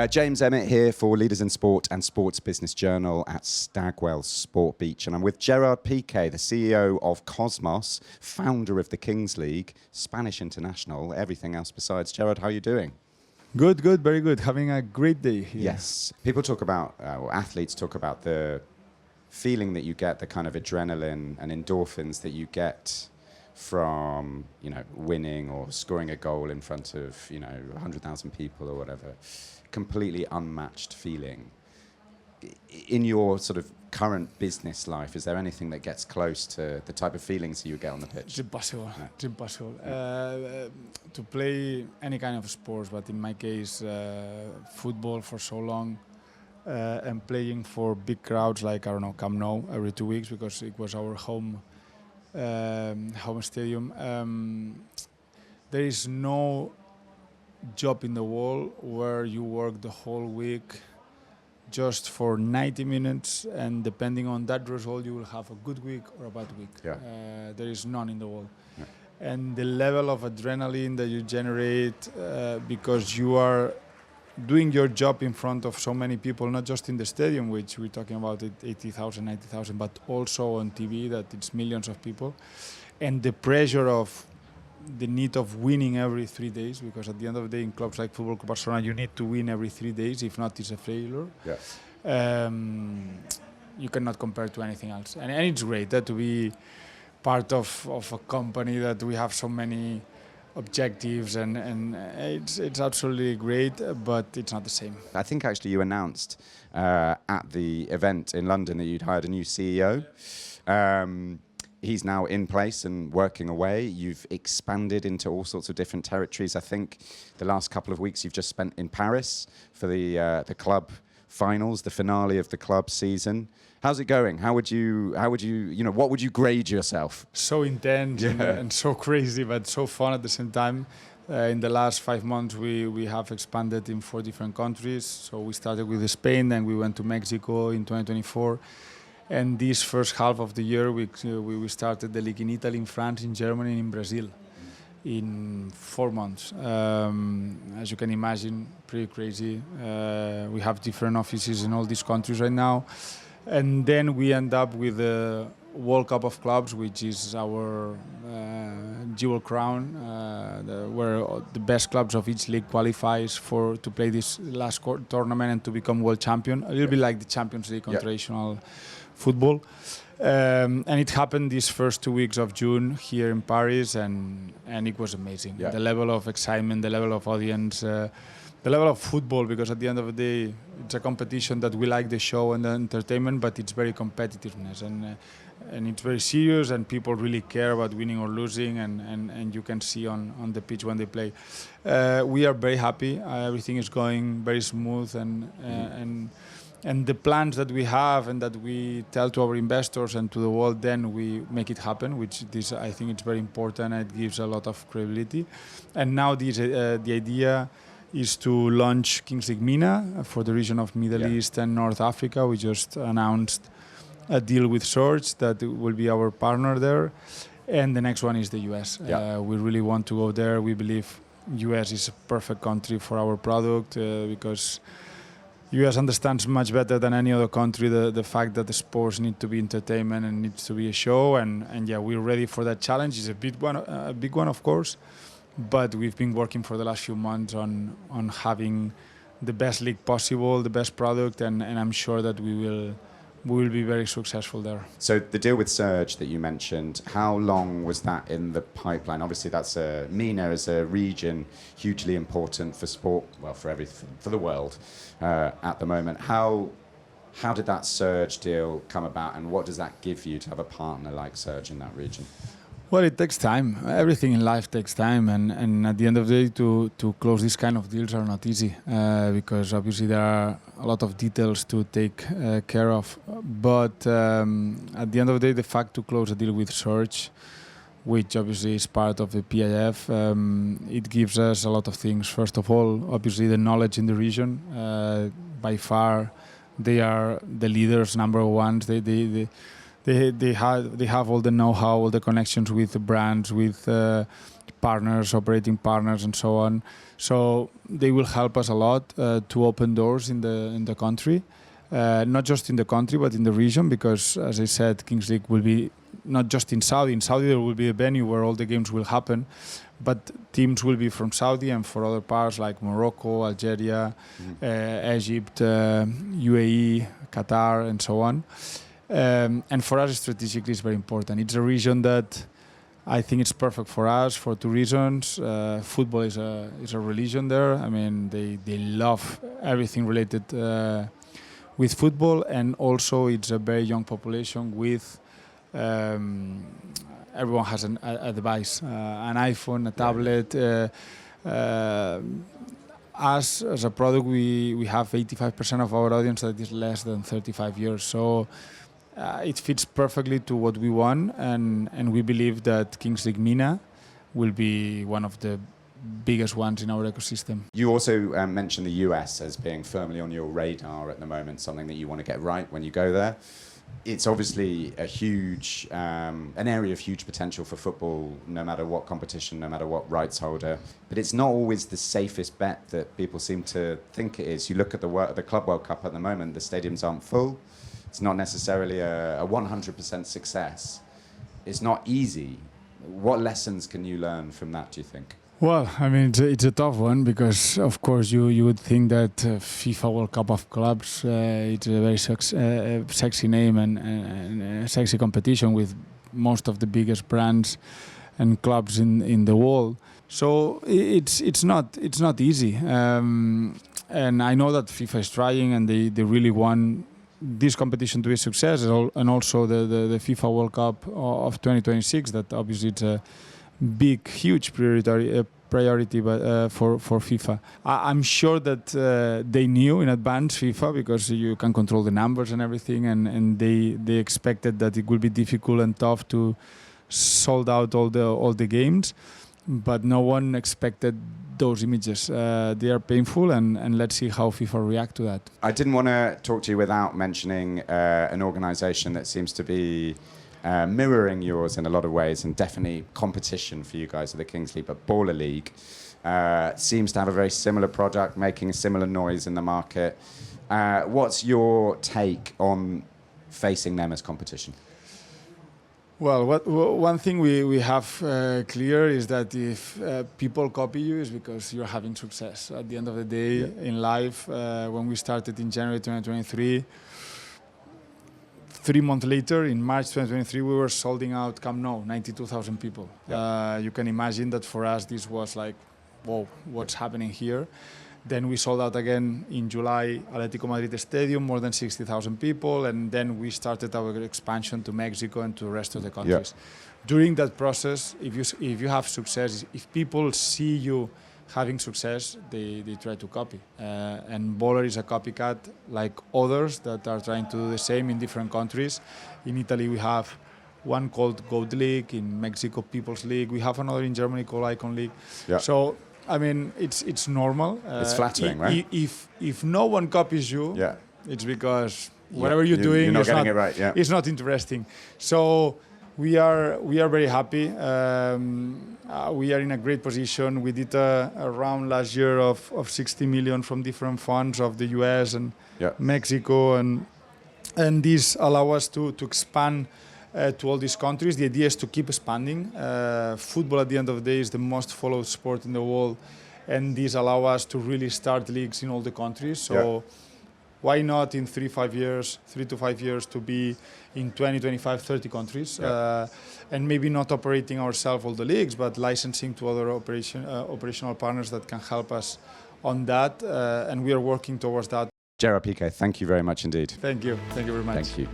James Emmett here for Leaders in Sport and Sports Business Journal at Stagwell Sport Beach. And I'm with Gerard Piqué, the CEO of Kosmos, founder of the Kings League, Spanish international, everything else besides. Gerard, how are you doing? Good, very good. Having a great day here. Yes. People talk about, or athletes talk about the feeling that you get, the kind of adrenaline and endorphins that you get from, winning or scoring a goal in front of, 100,000 people or whatever. Completely unmatched feeling. In your sort of current business life, is there anything that gets close to the type of feelings you get on the pitch? It's impossible. No. It's impossible. To play any kind of sports, but in my case, football for so long, and playing for big crowds like, Camp Nou every 2 weeks because it was our home stadium. There is no job in the world where you work the whole week just for 90 minutes, and depending on that result, you will have a good week or a bad week. Yeah. There is none in the world. Yeah. And the level of adrenaline that you generate because you are doing your job in front of so many people, not just in the stadium, which we're talking about 80,000, 90,000, but also on TV, that it's millions of people. And the pressure of the need of winning every 3 days, because at the end of the day, in clubs like Football Club Barcelona, you need to win every 3 days. If not, it's a failure. Yeah. You cannot compare to anything else. And it's great to be part of a company that we have so many objectives, and it's absolutely great, but it's not the same. I think actually you announced at the event in London that you'd hired a new CEO. He's now in place and working away. You've expanded into all sorts of different territories. I think the last couple of weeks you've just spent in Paris for the club finals, the finale of the club season. How's it going? What would you grade yourself? So intense and so crazy, but so fun at the same time. In the last 5 months, we have expanded in 4 different countries. So we started with Spain, then we went to Mexico in 2024. And this first half of the year, we started the league in Italy, in France, in Germany, and in Brazil in 4 months. As you can imagine, pretty crazy. We have different offices in all these countries right now. And then we end up with the World Cup of Clubs, which is our jewel crown, where the best clubs of each league qualifies to play this last tournament and to become world champion. A little bit like the Champions League on traditional football. And it happened these first 2 weeks of June here in Paris, and it was amazing. Yeah. The level of excitement, the level of audience, the level of football, because at the end of the day, it's a competition that we like the show and the entertainment, but it's very competitiveness, and it's very serious, and people really care about winning or losing, and you can see on the pitch when they play. We are very happy. Everything is going very smooth, and the plans that we have and that we tell to our investors and to the world, then we make it happen, which I think it's very important, and it gives a lot of credibility. And now the idea is to launch Kings League MENA for the region of Middle East and North Africa. We just announced a deal with Surge that will be our partner there. And the next one is the US. We really want to go there. We believe US is a perfect country for our product because US understands much better than any other country the fact that the sports need to be entertainment and needs to be a show. And we're ready for that challenge. It's a big one, of course. But we've been working for the last few months on having the best league possible, the best product, and I'm sure that we will be very successful there. So the deal with Surge that you mentioned, how long was that in the pipeline? Obviously, MENA is a region hugely important for sport, well, for the world at the moment. How did that Surge deal come about, and what does that give you to have a partner like Surge in that region? Well, it takes time. Everything in life takes time, and at the end of the day, to close these kind of deals are not easy because obviously there are a lot of details to take care of. But at the end of the day, the fact to close a deal with Surge, which obviously is part of the PIF, it gives us a lot of things. First of all, obviously the knowledge in the region. By far, they are the leaders, number ones. They have all the know-how, all the connections with the brands, with partners, operating partners, and so on. So they will help us a lot to open doors in the country, not just in the country but in the region, because as I said, Kings League will be not just in Saudi. In Saudi there will be a venue where all the games will happen, but teams will be from Saudi and for other parts like Morocco, Algeria, Egypt, UAE, Qatar, and so on. And for us, strategically, it's very important. It's a region that I think it's perfect for us for two reasons. Football is a religion there. I mean, they love everything related with football, and also it's a very young population with everyone has a device, an iPhone, a tablet. Us as a product, we have 85% of our audience that is less than 35 years. So it fits perfectly to what we want, and we believe that Kings League MENA will be one of the biggest ones in our ecosystem. You also mentioned the US as being firmly on your radar at the moment, something that you want to get right when you go there. It's obviously a huge, an area of huge potential for football, no matter what competition, no matter what rights holder. But it's not always the safest bet that people seem to think it is. You look at the Club World Cup at the moment, the stadiums aren't full. It's not necessarily a 100% success. It's not easy. What lessons can you learn from that, do you think? Well, I mean, it's a tough one because, of course, you would think that FIFA World Cup of Clubs, it's a very sexy name and a sexy competition with most of the biggest brands and clubs in the world. So it's not easy. And I know that FIFA is trying, and they really want this competition to be a success, and also the FIFA World Cup of 2026. That obviously it's a big, huge priority for FIFA. I'm sure that they knew in advance, FIFA, because you can control the numbers and everything, and they expected that it would be difficult and tough to sold out all the games, but no one expected those images. They are painful, and let's see how FIFA react to that. I didn't want to talk to you without mentioning an organization that seems to be mirroring yours in a lot of ways, and definitely competition for you guys at the Kings League, but Baller League seems to have a very similar product, making a similar noise in the market. What's your take on facing them as competition? Well, one thing we have clear is that if people copy you, is because you're having success. At the end of the day, in life, when we started in January 2023, 3 months later, in March 2023, we were solding out Camp Nou, 92,000 people. You can imagine that for us, this was like, whoa, what's happening here? Then we sold out again in July, Atletico Madrid Stadium, more than 60,000 people. And then we started our expansion to Mexico and to the rest of the countries. During that process, if you have success, if people see you having success, they try to copy. And Baller is a copycat like others that are trying to do the same in different countries. In Italy, we have one called Goat League, in Mexico, People's League. We have another in Germany called Icon League. So, I mean, it's normal. It's flattering, right? If no one copies you, it's because whatever you're doing, you're not getting it right. It's not interesting. So we are very happy. We are in a great position. We did a round last year of 60 million from different funds of the US and Mexico, and this allow us to expand to all these countries. The idea is to keep expanding. Football at the end of the day is the most followed sport in the world, and this allow us to really start leagues in all the countries. So why not in 3 to 5 years to be in 20, 25, 30 countries, and maybe not operating ourselves all the leagues, but licensing to other operational partners that can help us on that, and we are working towards that. Gerard Piqué, thank you very much indeed. Thank you very much. Thank you.